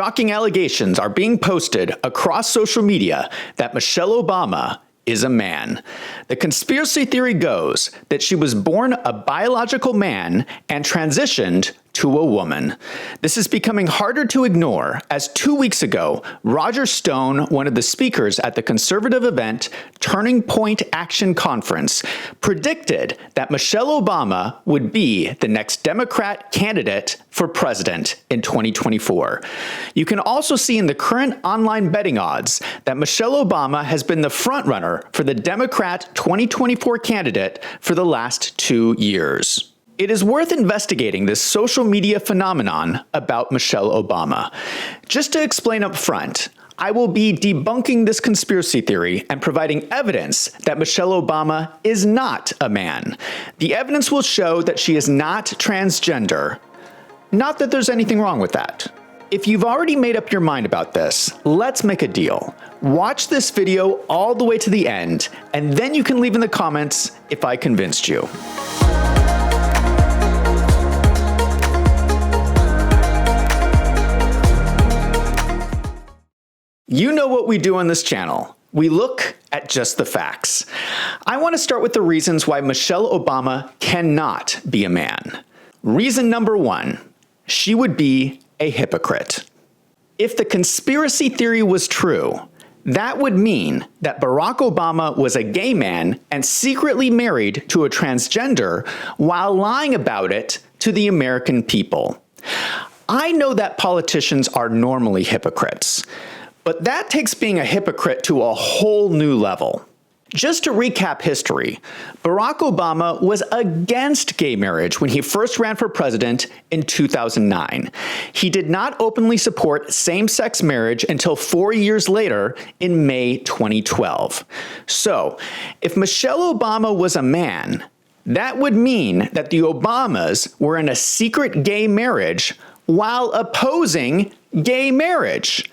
shocking allegations are being posted across social media that Michelle Obama is a man. The conspiracy theory goes that she was born a biological man and transitioned to a woman. This is becoming harder to ignore as 2 weeks ago, Roger Stone, one of the speakers at the conservative event Turning Point Action Conference, predicted that Michelle Obama would be the next Democrat candidate for president in 2024. You can also see in the current online betting odds that Michelle Obama has been the frontrunner for the Democrat 2024 candidate for the last 2 years. It is worth investigating this social media phenomenon about Michelle Obama. Just to explain up front, I will be debunking this conspiracy theory and providing evidence that Michelle Obama is not a man. The evidence will show that she is not transgender. Not that there's anything wrong with that. If you've already made up your mind about this, let's make a deal. Watch this video all the way to the end, and then you can leave in the comments if I convinced you. You know what we do on this channel. We look at just the facts. I want to start with the reasons why Michelle Obama cannot be a man. Reason number one, she would be a hypocrite. If the conspiracy theory was true, that would mean that Barack Obama was a gay man and secretly married to a transgender while lying about it to the American people. I know that politicians are normally hypocrites, but that takes being a hypocrite to a whole new level. Just to recap history, Barack Obama was against gay marriage when he first ran for president in 2009. He did not openly support same-sex marriage until 4 years later in May 2012. So, if Michelle Obama was a man, that would mean that the Obamas were in a secret gay marriage while opposing gay marriage.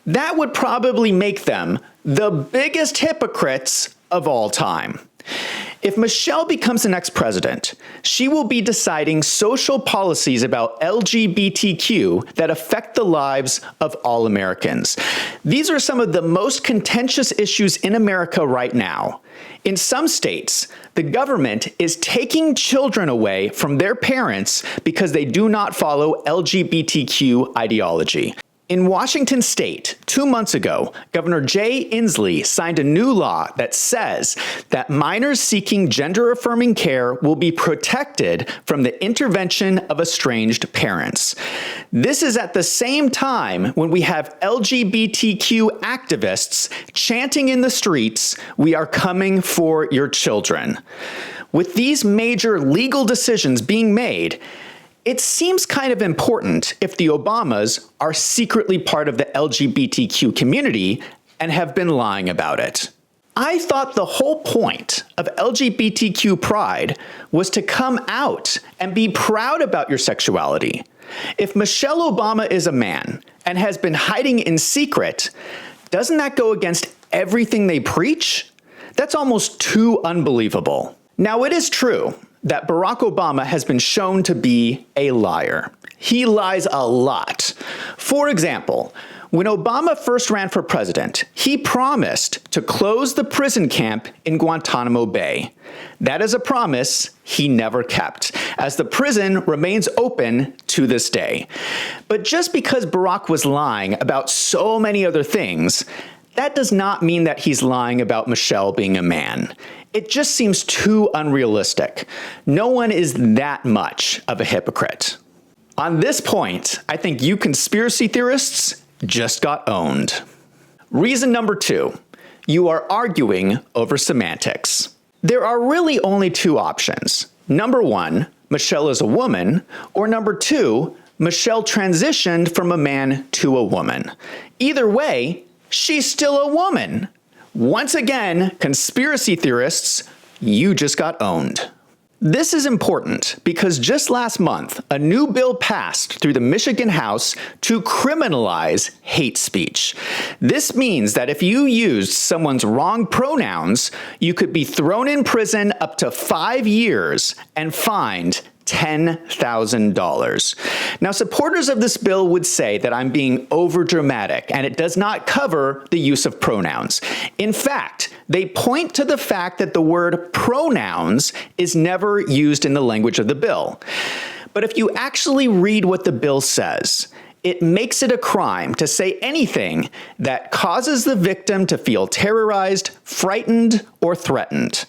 That would probably make them the biggest hypocrites of all time. If Michelle becomes the next president, she will be deciding social policies about LGBTQ that affect the lives of all Americans. These are some of the most contentious issues in America right now. In some states, the government is taking children away from their parents because they do not follow LGBTQ ideology. In Washington state, 2 months ago, Governor Jay Inslee signed a new law that says that minors seeking gender-affirming care will be protected from the intervention of estranged parents. This is at the same time when we have LGBTQ activists chanting in the streets, "We are coming for your children." With these major legal decisions being made, it seems kind of important if the Obamas are secretly part of the LGBTQ community and have been lying about it. I thought the whole point of LGBTQ pride was to come out and be proud about your sexuality. If Michelle Obama is a man and has been hiding in secret, doesn't that go against everything they preach? That's almost too unbelievable. Now, it is true that Barack Obama has been shown to be a liar. He lies a lot. For example, when Obama first ran for president, he promised to close the prison camp in Guantanamo Bay. That is a promise he never kept, as the prison remains open to this day. But just because Barack was lying about so many other things, that does not mean that he's lying about Michelle being a man. It just seems too unrealistic. No one is that much of a hypocrite. On this point, I think you conspiracy theorists just got owned. Reason number two, you are arguing over semantics. There are really only two options. Number one, Michelle is a woman, or number two, Michelle transitioned from a man to a woman. Either way, she's still a woman. Once again, conspiracy theorists, you just got owned. This is important because just last month, a new bill passed through the Michigan House to criminalize hate speech. This means that if you used someone's wrong pronouns, you could be thrown in prison up to 5 years and fined $10,000. Now, supporters of this bill would say that I'm being overdramatic and it does not cover the use of pronouns. In fact, they point to the fact that the word pronouns is never used in the language of the bill. But if you actually read what the bill says, it makes it a crime to say anything that causes the victim to feel terrorized, frightened, or threatened.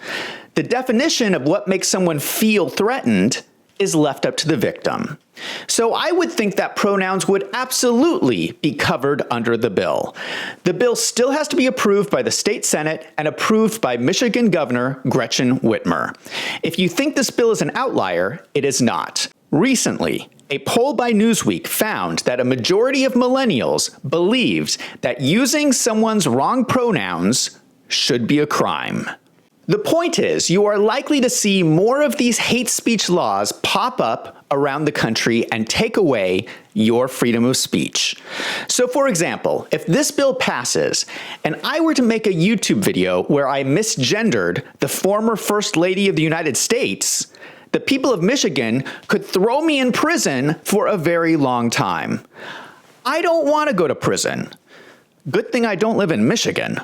The definition of what makes someone feel threatened is left up to the victim. So I would think that pronouns would absolutely be covered under the bill. The bill still has to be approved by the state Senate and approved by Michigan Governor Gretchen Whitmer. If you think this bill is an outlier, it is not. Recently, a poll by Newsweek found that a majority of millennials believed that using someone's wrong pronouns should be a crime. The point is, you are likely to see more of these hate speech laws pop up around the country and take away your freedom of speech. So for example, if this bill passes and I were to make a YouTube video where I misgendered the former First Lady of the United States, the people of Michigan could throw me in prison for a very long time. I don't want to go to prison. Good thing I don't live in Michigan.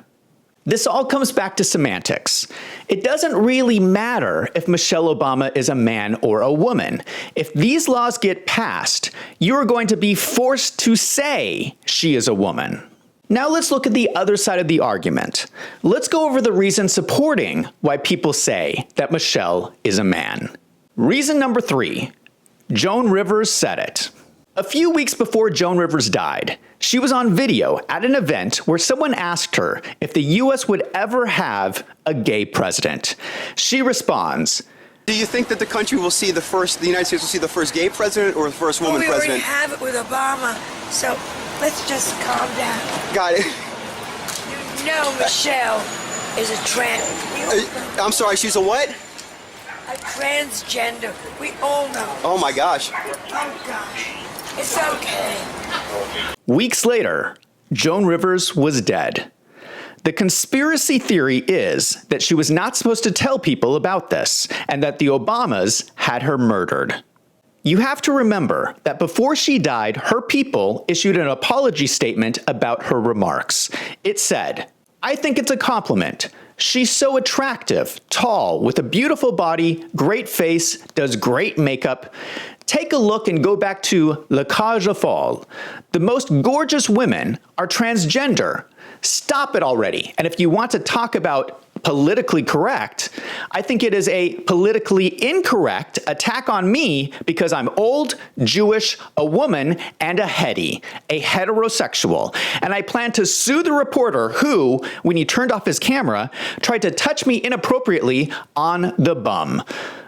This all comes back to semantics. It doesn't really matter if Michelle Obama is a man or a woman. If these laws get passed, you're going to be forced to say she is a woman. Now let's look at the other side of the argument. Let's go over the reasons supporting why people say that Michelle is a man. Reason number 3, Joan Rivers said it. A few weeks before Joan Rivers died, she was on video at an event where someone asked her if the US would ever have a gay president. She responds, "Do you think that the country will see the United States will see the first gay president or the first woman president?" We already have it with Obama, so let's just calm down. Got it. You know Michelle is a I'm sorry, she's a what? A transgender. We all know. Oh my gosh. Oh gosh. It's okay. Weeks later, Joan Rivers was dead. The conspiracy theory is that she was not supposed to tell people about this and that the Obamas had her murdered. You have to remember that before she died, her people issued an apology statement about her remarks. It said, "I think it's a compliment. She's so attractive, tall, with a beautiful body, great face, does great makeup. Take a look and go back to La Cage aux Folles. The most gorgeous women are transgender. Stop it already. And if you want to talk about politically correct, I think it is a politically incorrect attack on me because I'm old, Jewish, a woman, and a heterosexual. And I plan to sue the reporter who, when he turned off his camera, tried to touch me inappropriately on the bum.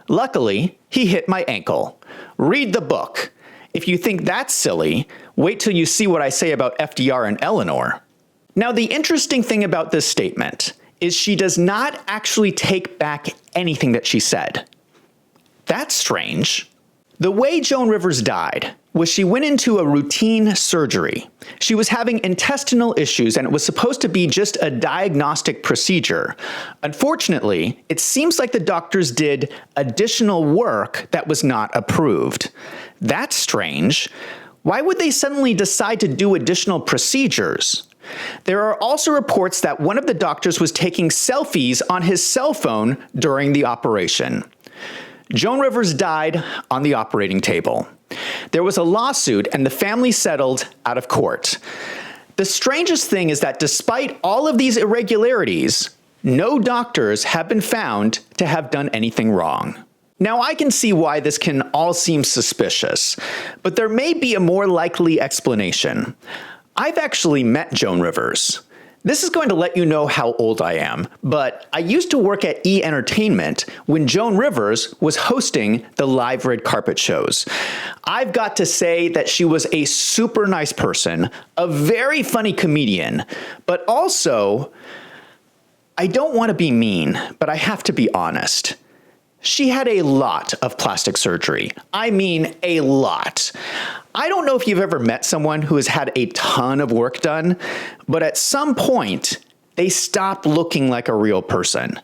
Luckily, he hit my ankle. Read the book. If you think that's silly, wait till you see what I say about FDR and Eleanor." Now, the interesting thing about this statement is she does not actually take back anything that she said. That's strange. The way Joan Rivers died was she went into a routine surgery. She was having intestinal issues and it was supposed to be just a diagnostic procedure. Unfortunately, it seems like the doctors did additional work that was not approved. That's strange. Why would they suddenly decide to do additional procedures? There are also reports that one of the doctors was taking selfies on his cell phone during the operation. Joan Rivers died on the operating table. There was a lawsuit and the family settled out of court. The strangest thing is that despite all of these irregularities, no doctors have been found to have done anything wrong. Now, I can see why this can all seem suspicious, but there may be a more likely explanation. I've actually met Joan Rivers. This is going to let you know how old I am, but I used to work at E! Entertainment when Joan Rivers was hosting the live red carpet shows. I've got to say that she was a super nice person, a very funny comedian, but also, I don't want to be mean, but I have to be honest. She had a lot of plastic surgery. I mean, a lot. I don't know if you've ever met someone who has had a ton of work done, but at some point, they stop looking like a real person.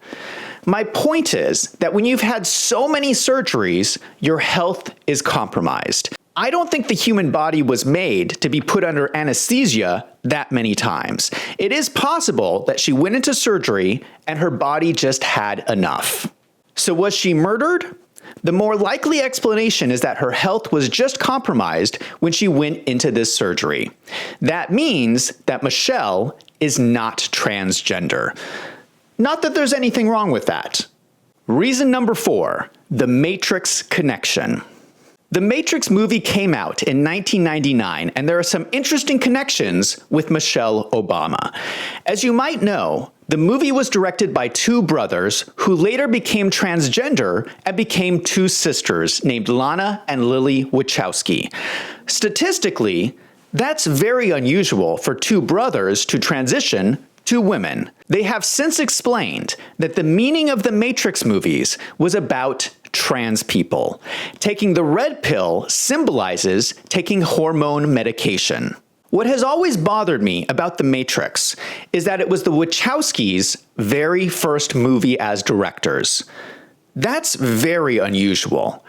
My point is that when you've had so many surgeries, your health is compromised. I don't think the human body was made to be put under anesthesia that many times. It is possible that she went into surgery and her body just had enough. So was she murdered? The more likely explanation is that her health was just compromised when she went into this surgery. That means that Michelle is not transgender. Not that there's anything wrong with that. Reason number 4, the Matrix connection. The Matrix movie came out in 1999, and there are some interesting connections with Michelle Obama. As you might know, the movie was directed by 2 brothers who later became transgender and became 2 sisters named Lana and Lily Wachowski. Statistically, that's very unusual for 2 brothers to transition to women. They have since explained that the meaning of the Matrix movies was about trans people. Taking the red pill symbolizes taking hormone medication. What has always bothered me about The Matrix is that it was the Wachowskis' very first movie as directors. That's very unusual.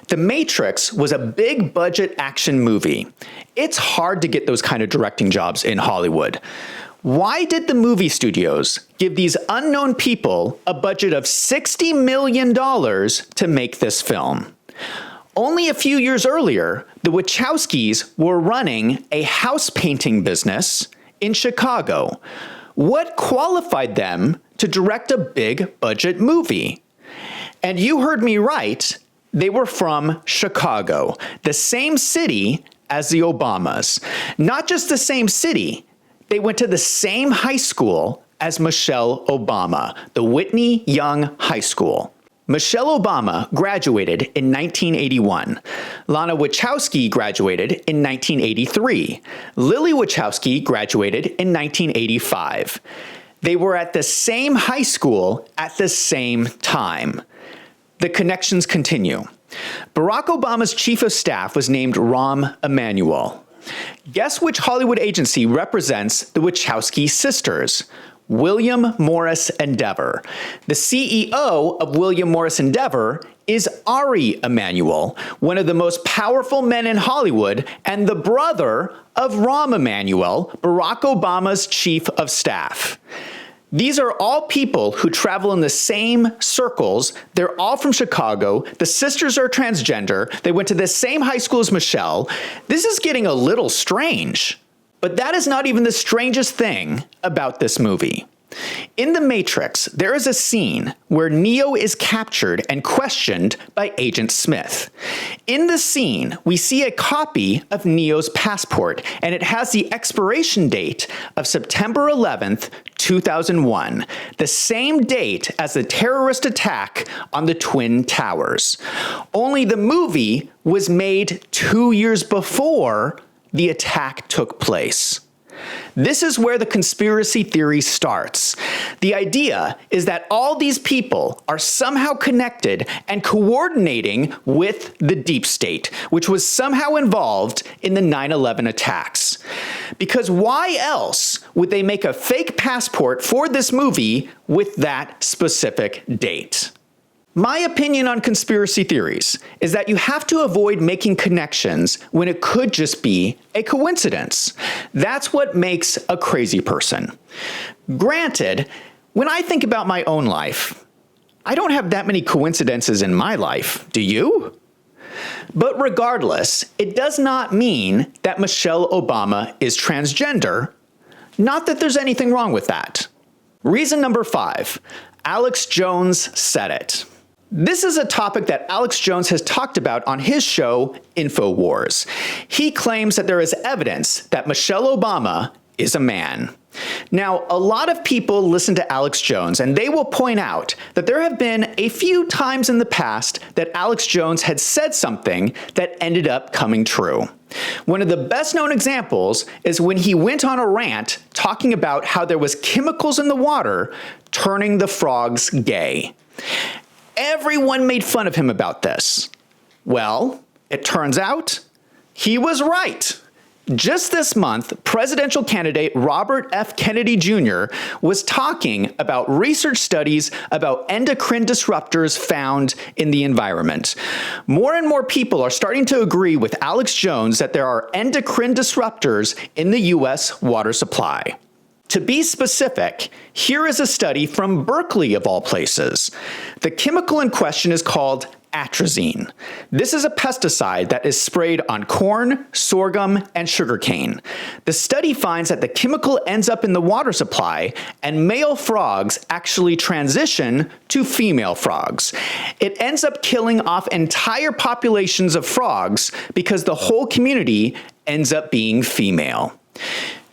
The Matrix was a big budget action movie. It's hard to get those kind of directing jobs in Hollywood. Why did the movie studios give these unknown people a budget of $60 million to make this film? Only a few years earlier, the Wachowskis were running a house painting business in Chicago. What qualified them to direct a big budget movie? And you heard me right, they were from Chicago, the same city as the Obamas. Not just the same city, they went to the same high school as Michelle Obama, the Whitney Young High School. Michelle Obama graduated in 1981. Lana Wachowski graduated in 1983. Lily Wachowski graduated in 1985. They were at the same high school at the same time. The connections continue. Barack Obama's chief of staff was named Rahm Emanuel. Guess which Hollywood agency represents the Wachowski sisters? William Morris Endeavor. The CEO of William Morris Endeavor is Ari Emanuel, one of the most powerful men in Hollywood and the brother of Rahm Emanuel, Barack Obama's chief of staff. These are all people who travel in the same circles. They're all from Chicago. The sisters are transgender. They went to the same high school as Michelle. This is getting a little strange. But that is not even the strangest thing about this movie. In The Matrix, there is a scene where Neo is captured and questioned by Agent Smith. In the scene, we see a copy of Neo's passport, and it has the expiration date of September 11th, 2001, the same date as the terrorist attack on the Twin Towers. Only the movie was made 2 years before the attack took place. This is where the conspiracy theory starts. The idea is that all these people are somehow connected and coordinating with the deep state, which was somehow involved in the 9/11 attacks. Because why else would they make a fake passport for this movie with that specific date? My opinion on conspiracy theories is that you have to avoid making connections when it could just be a coincidence. That's what makes a crazy person. Granted, when I think about my own life, I don't have that many coincidences in my life, do you? But regardless, it does not mean that Michelle Obama is transgender. Not that there's anything wrong with that. Reason number 5, Alex Jones said it. This is a topic that Alex Jones has talked about on his show, InfoWars. He claims that there is evidence that Michelle Obama is a man. Now, a lot of people listen to Alex Jones, and they will point out that there have been a few times in the past that Alex Jones had said something that ended up coming true. One of the best known examples is when he went on a rant talking about how there was chemicals in the water turning the frogs gay. Everyone made fun of him about this. Well, it turns out he was right. Just this month, presidential candidate Robert F. Kennedy Jr. was talking about research studies about endocrine disruptors found in the environment. More and more people are starting to agree with Alex Jones that there are endocrine disruptors in the U.S. water supply. To be specific, here is a study from Berkeley of all places. The chemical in question is called atrazine. This is a pesticide that is sprayed on corn, sorghum, and sugarcane. The study finds that the chemical ends up in the water supply, and male frogs actually transition to female frogs. It ends up killing off entire populations of frogs because the whole community ends up being female.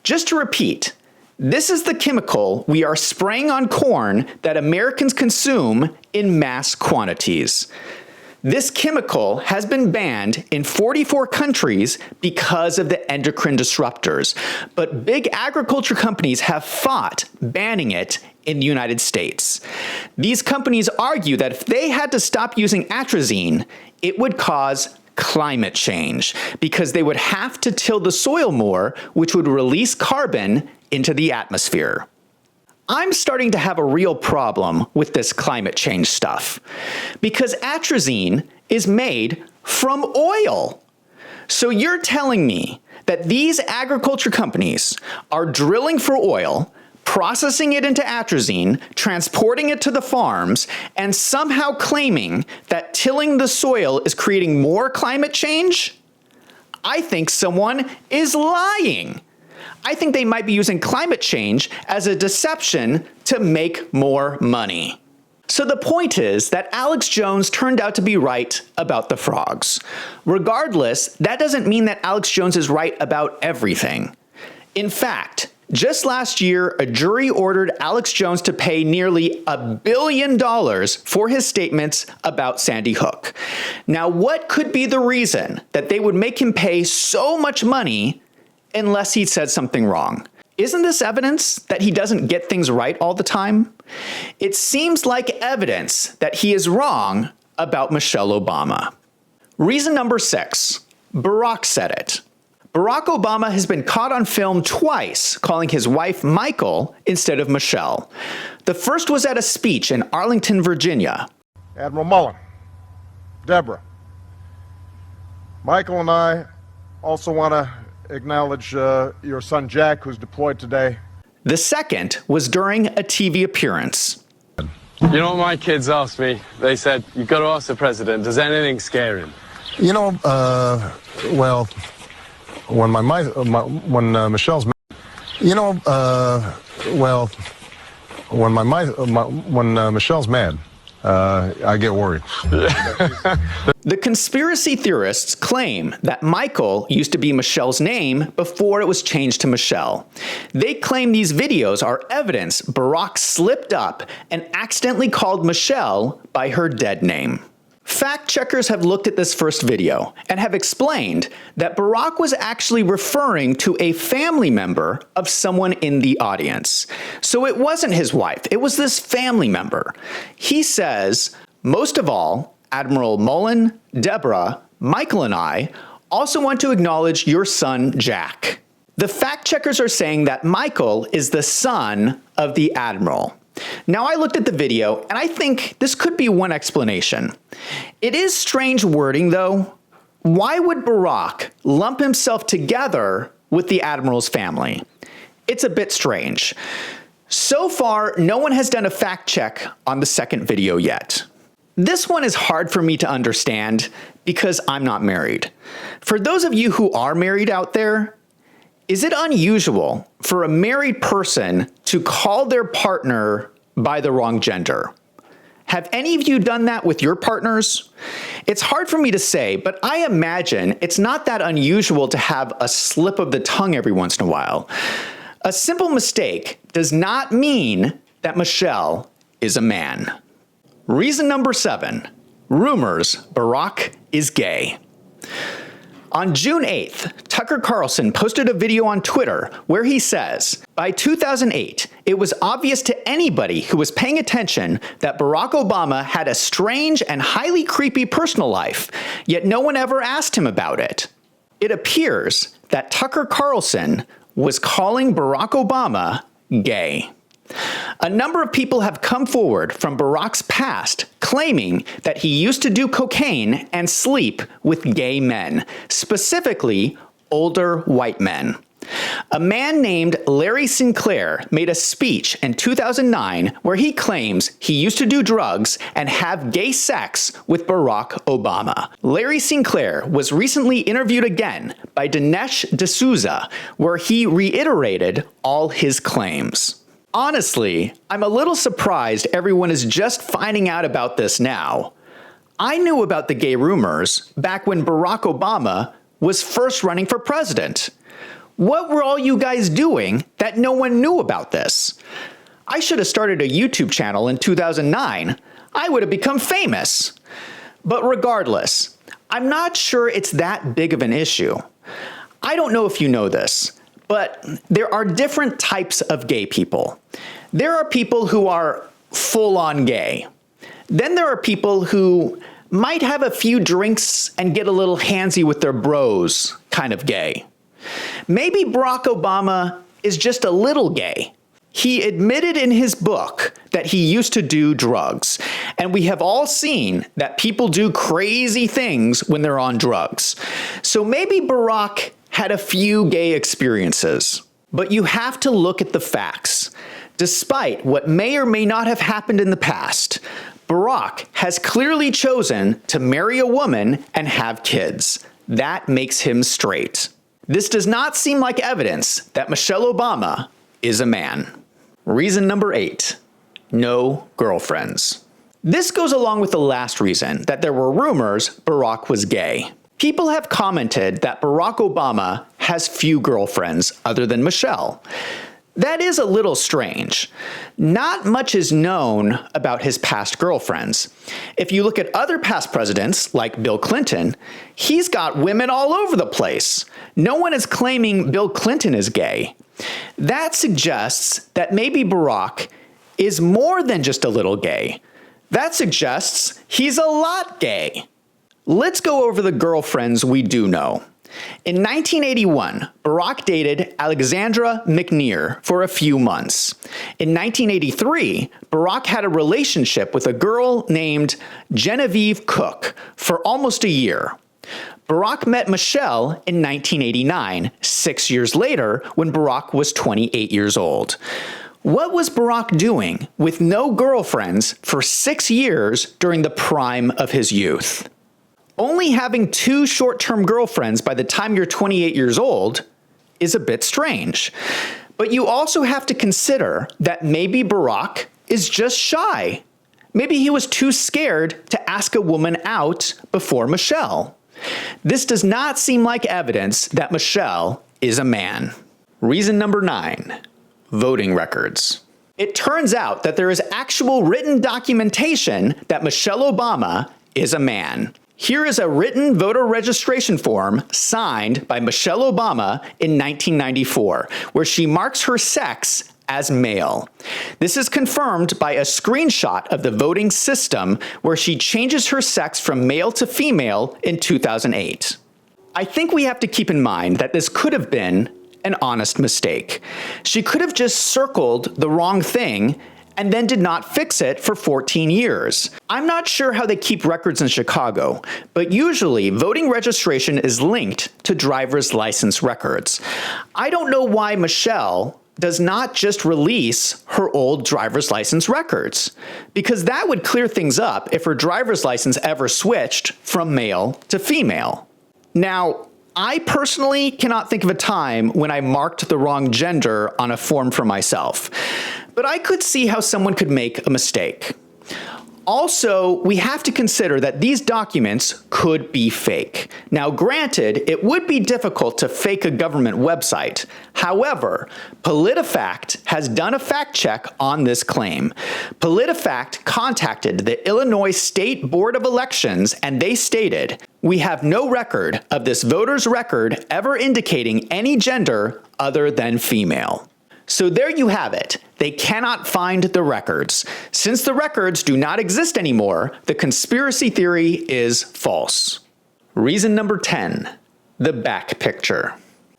Just to repeat, this is the chemical we are spraying on corn that Americans consume in mass quantities. This chemical has been banned in 44 countries because of the endocrine disruptors, but big agriculture companies have fought banning it in the United States. These companies argue that if they had to stop using atrazine, it would cause climate change because they would have to till the soil more, which would release carbon into the atmosphere. I'm starting to have a real problem with this climate change stuff because atrazine is made from oil. So you're telling me that these agriculture companies are drilling for oil, processing it into atrazine, transporting it to the farms, and somehow claiming that tilling the soil is creating more climate change? I think someone is lying. I think they might be using climate change as a deception to make more money. So the point is that Alex Jones turned out to be right about the frogs. Regardless, that doesn't mean that Alex Jones is right about everything. In fact, just last year, a jury ordered Alex Jones to pay nearly $1 billion for his statements about Sandy Hook. Now, what could be the reason that they would make him pay so much money unless he said something wrong? Isn't this evidence that he doesn't get things right all the time? It seems like evidence that he is wrong about Michelle Obama. Reason number 6, Barack said it. Barack Obama has been caught on film twice calling his wife Michael instead of Michelle. The first was at a speech in Arlington, Virginia. Admiral Mullen, Deborah, Michael and I also want to acknowledge your son Jack, who's deployed today. The second was during a TV appearance. You know what my kids asked me? They said, you've got to ask the president, does anything scare him? You know, well, when when Michelle's, you know, well, when Michelle's mad, I get worried. The conspiracy theorists claim that Michael used to be Michelle's name before it was changed to Michelle. They claim these videos are evidence Barack slipped up and accidentally called Michelle by her dead name. Fact checkers have looked at this first video and have explained that Barack was actually referring to a family member of someone in the audience. So it wasn't his wife, it was this family member. He says, most of all, Admiral Mullen, Deborah, Michael and I also want to acknowledge your son, Jack. The fact checkers are saying that Michael is the son of the Admiral. Now, I looked at the video, and I think this could be one explanation. It is strange wording, though. Why would Barack lump himself together with the Admiral's family? It's a bit strange. So far, no one has done a fact check on the second video yet. This one is hard for me to understand because I'm not married. For those of you who are married out there, is it unusual for a married person to call their partner by the wrong gender? Have any of you done that with your partners? It's hard for me to say, but I imagine it's not that unusual to have a slip of the tongue every once in a while. A simple mistake does not mean that Michelle is a man. Reason number 7, rumors Barack is gay. On June 8th, Tucker Carlson posted a video on Twitter where he says, by 2008, it was obvious to anybody who was paying attention that Barack Obama had a strange and highly creepy personal life, yet no one ever asked him about it. It appears that Tucker Carlson was calling Barack Obama gay. A number of people have come forward from Barack's past claiming that he used to do cocaine and sleep with gay men, specifically older white men. A man named Larry Sinclair made a speech in 2009 where he claims he used to do drugs and have gay sex with Barack Obama. Larry Sinclair was recently interviewed again by Dinesh D'Souza, where he reiterated all his claims. Honestly, I'm a little surprised everyone is just finding out about this now. I knew about the gay rumors back when Barack Obama was first running for president. What were all you guys doing that no one knew about this? I should have started a YouTube channel in 2009. I would have become famous. But regardless, I'm not sure it's that big of an issue. I don't know if you know this, but there are different types of gay people. There are people who are full-on gay. Then there are people who might have a few drinks and get a little handsy with their bros kind of gay. Maybe Barack Obama is just a little gay. He admitted in his book that he used to do drugs, and we have all seen that people do crazy things when they're on drugs. So maybe Barack had a few gay experiences. But you have to look at the facts. Despite what may or may not have happened in the past, Barack has clearly chosen to marry a woman and have kids. That makes him straight. This does not seem like evidence that Michelle Obama is a man. Reason number 8, no girlfriends. This goes along with the last reason, that there were rumors Barack was gay. People have commented that Barack Obama has few girlfriends other than Michelle. That is a little strange. Not much is known about his past girlfriends. If you look at other past presidents, like Bill Clinton, he's got women all over the place. No one is claiming Bill Clinton is gay. That suggests that maybe Barack is more than just a little gay. That suggests he's a lot gay. Let's go over the girlfriends we do know. In 1981, Barack dated Alexandra McNear for a few months. In 1983, Barack had a relationship with a girl named Genevieve Cook for almost a year. Barack met Michelle in 1989, 6 years later, when Barack was 28 years old. What was Barack doing with no girlfriends for 6 years during the prime of his youth? Only having 2 short-term girlfriends by the time you're 28 years old is a bit strange. But you also have to consider that maybe Barack is just shy. Maybe he was too scared to ask a woman out before Michelle. This does not seem like evidence that Michelle is a man. Reason number 9, voting records. It turns out that there is actual written documentation that Michelle Obama is a man. Here is a written voter registration form signed by Michelle Obama in 1994, where she marks her sex as male. This is confirmed by a screenshot of the voting system where she changes her sex from male to female in 2008. I think we have to keep in mind that this could have been an honest mistake. She could have just circled the wrong thing and then did not fix it for 14 years. I'm not sure how they keep records in Chicago, but usually voting registration is linked to driver's license records. I don't know why Michelle does not just release her old driver's license records, because that would clear things up if her driver's license ever switched from male to female. Now, I personally cannot think of a time when I marked the wrong gender on a form for myself, but I could see how someone could make a mistake. Also, we have to consider that these documents could be fake. Now, granted, it would be difficult to fake a government website. However, PolitiFact has done a fact check on this claim. PolitiFact contacted the Illinois State Board of Elections, and they stated, "We have no record of this voter's record ever indicating any gender other than female." So there you have it. They cannot find the records. Since the records do not exist anymore, the conspiracy theory is false. Reason number 10, the back picture.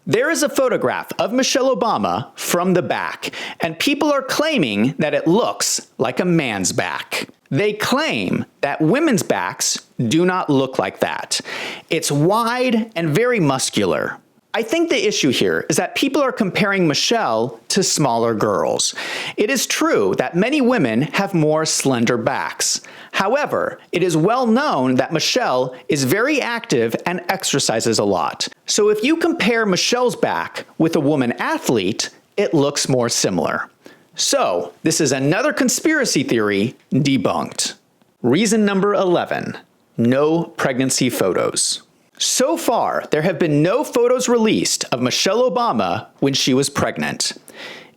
There is a photograph of Michelle Obama from the back, and people are claiming that it looks like a man's back. They claim that women's backs do not look like that. It's wide and very muscular. I think the issue here is that people are comparing Michelle to smaller girls. It is true that many women have more slender backs. However, it is well known that Michelle is very active and exercises a lot. So if you compare Michelle's back with a woman athlete, it looks more similar. So this is another conspiracy theory debunked. Reason number 11, no pregnancy photos. So far, there have been no photos released of Michelle Obama when she was pregnant.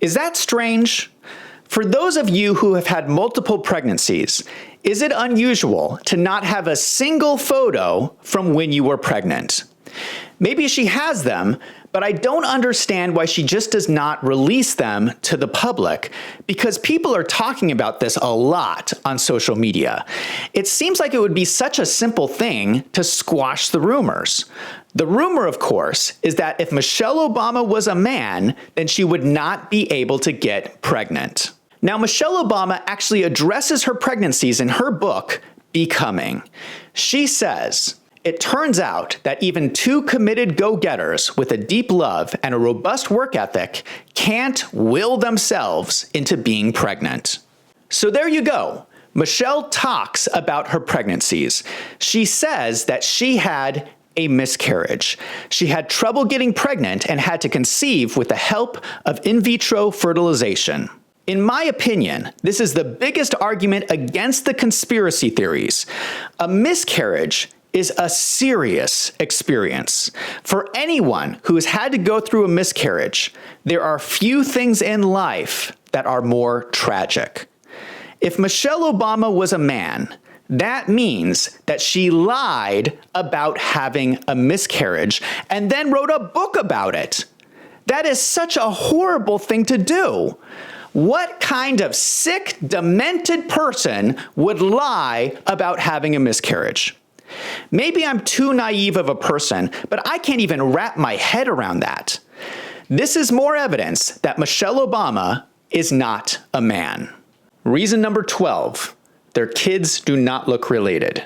Is that strange? For those of you who have had multiple pregnancies, is it unusual to not have a single photo from when you were pregnant? Maybe she has them, but I don't understand why she just does not release them to the public, because people are talking about this a lot on social media. It seems like it would be such a simple thing to squash the rumors. The rumor, of course, is that if Michelle Obama was a man, then she would not be able to get pregnant. Now, Michelle Obama actually addresses her pregnancies in her book, Becoming. She says, "It turns out that even two committed go-getters with a deep love and a robust work ethic can't will themselves into being pregnant." So there you go. Michelle talks about her pregnancies. She says that she had a miscarriage. She had trouble getting pregnant and had to conceive with the help of in vitro fertilization. In my opinion, this is the biggest argument against the conspiracy theories. A miscarriage is a serious experience. For anyone who has had to go through a miscarriage, there are few things in life that are more tragic. If Michelle Obama was a man, that means that she lied about having a miscarriage and then wrote a book about it. That is such a horrible thing to do. What kind of sick, demented person would lie about having a miscarriage? Maybe I'm too naive of a person, but I can't even wrap my head around that. This is more evidence that Michelle Obama is not a man. Reason number 12, their kids do not look related.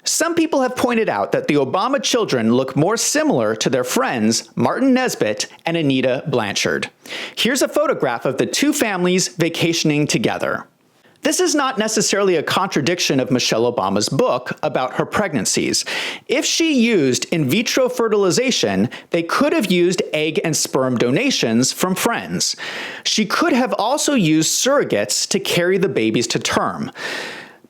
Some people have pointed out that the Obama children look more similar to their friends Martin Nesbitt and Anita Blanchard. Here's a photograph of the two families vacationing together. This is not necessarily a contradiction of Michelle Obama's book about her pregnancies. If she used in vitro fertilization, they could have used egg and sperm donations from friends. She could have also used surrogates to carry the babies to term.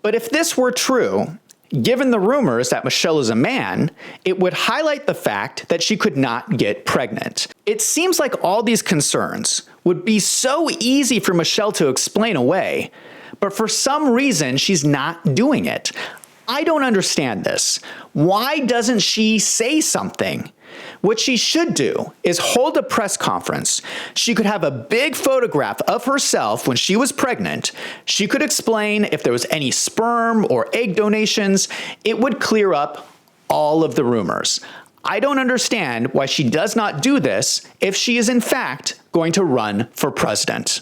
But if this were true, given the rumors that Michelle is a man, it would highlight the fact that she could not get pregnant. It seems like all these concerns would be so easy for Michelle to explain away, but for some reason, she's not doing it. I don't understand this. Why doesn't she say something? What she should do is hold a press conference. She could have a big photograph of herself when she was pregnant. She could explain if there was any sperm or egg donations. It would clear up all of the rumors. I don't understand why she does not do this if she is in fact going to run for president.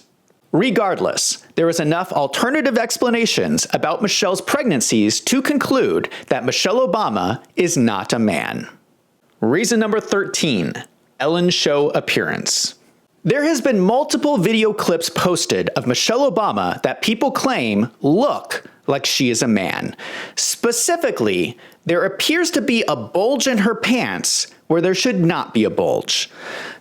Regardless, there is enough alternative explanations about Michelle's pregnancies to conclude that Michelle Obama is not a man. Reason number 13, Ellen Show appearance. There has been multiple video clips posted of Michelle Obama that people claim look like she is a man. Specifically, there appears to be a bulge in her pants where there should not be a bulge.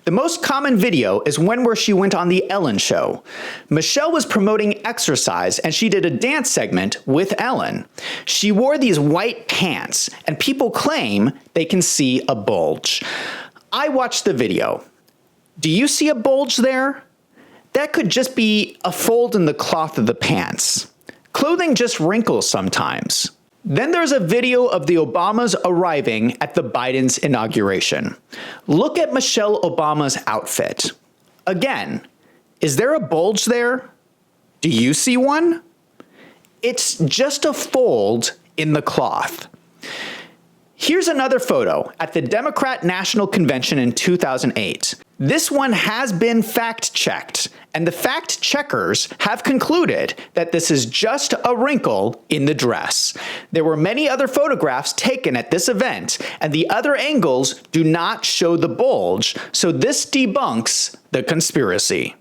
The most common video is one where she went on The Ellen Show. Michelle was promoting exercise and she did a dance segment with Ellen. She wore these white pants and people claim they can see a bulge. I watched the video. Do you see a bulge there? That could just be a fold in the cloth of the pants. Clothing just wrinkles sometimes. Then there's a video of the Obamas arriving at the Biden's inauguration. Look at Michelle Obama's outfit. Again, is there a bulge there? Do you see one? It's just a fold in the cloth. Here's another photo at the Democrat National Convention in 2008. This one has been fact-checked, and the fact-checkers have concluded that this is just a wrinkle in the dress. There were many other photographs taken at this event, and the other angles do not show the bulge, so this debunks the conspiracy.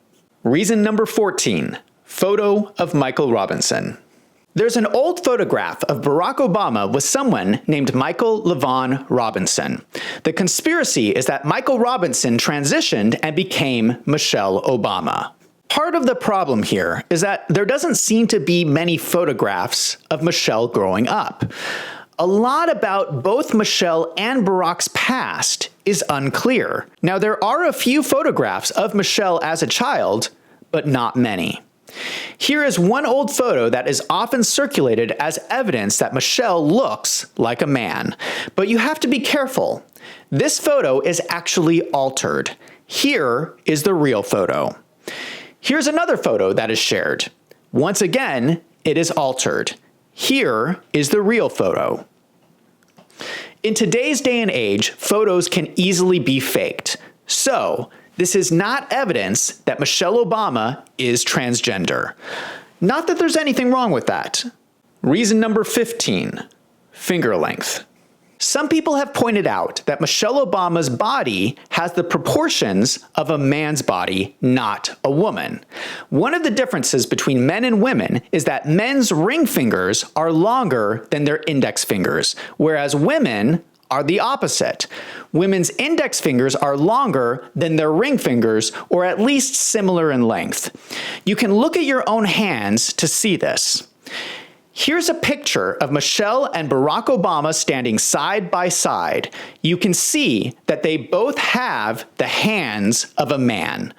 Reason number 14, photo of Michael Robinson. There's an old photograph of Barack Obama with someone named Michael LaVaughn Robinson. The conspiracy is that Michael Robinson transitioned and became Michelle Obama. Part of the problem here is that there doesn't seem to be many photographs of Michelle growing up. A lot about both Michelle and Barack's past is unclear. Now, there are a few photographs of Michelle as a child, but not many. Here is one old photo that is often circulated as evidence that Michelle looks like a man. But you have to be careful. This photo is actually altered. Here is the real photo. Here's another photo that is shared. Once again, it is altered. Here is the real photo. In today's day and age, photos can easily be faked. So, this is not evidence that Michelle Obama is transgender. Not that there's anything wrong with that. Reason number 15, finger length. Some people have pointed out that Michelle Obama's body has the proportions of a man's body, not a woman. One of the differences between men and women is that men's ring fingers are longer than their index fingers, whereas women are the opposite. Women's index fingers are longer than their ring fingers, or at least similar in length. You can look at your own hands to see this. Here's a picture of Michelle and Barack Obama standing side by side. You can see that they both have the hands of a man.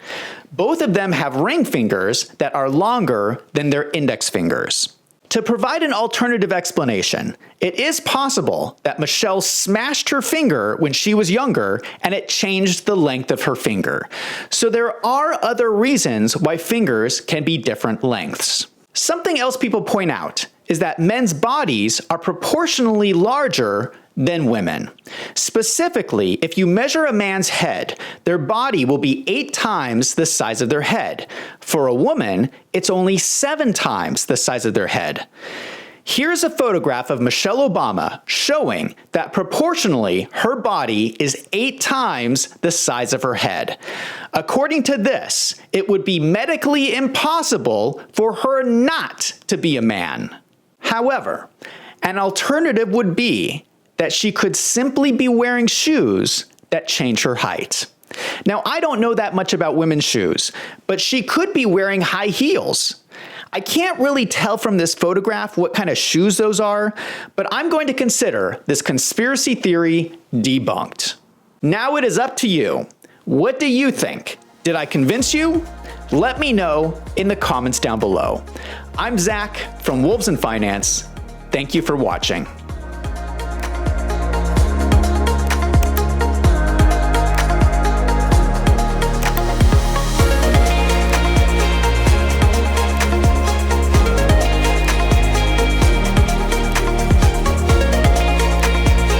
Both of them have ring fingers that are longer than their index fingers. To provide an alternative explanation, it is possible that Michelle smashed her finger when she was younger and it changed the length of her finger. So there are other reasons why fingers can be different lengths. Something else people point out is that men's bodies are proportionally larger than women. Specifically, if you measure a man's head, their body will be 8 times the size of their head. For a woman, it's only 7 times the size of their head. Here's a photograph of Michelle Obama showing that proportionally her body is 8 times the size of her head. According to this, it would be medically impossible for her not to be a man. However, an alternative would be that she could simply be wearing shoes that change her height. Now, I don't know that much about women's shoes, but she could be wearing high heels. I can't really tell from this photograph what kind of shoes those are, but I'm going to consider this conspiracy theory debunked. Now it is up to you. What do you think? Did I convince you? Let me know in the comments down below. I'm Zach from Wolves in Finance. Thank you for watching.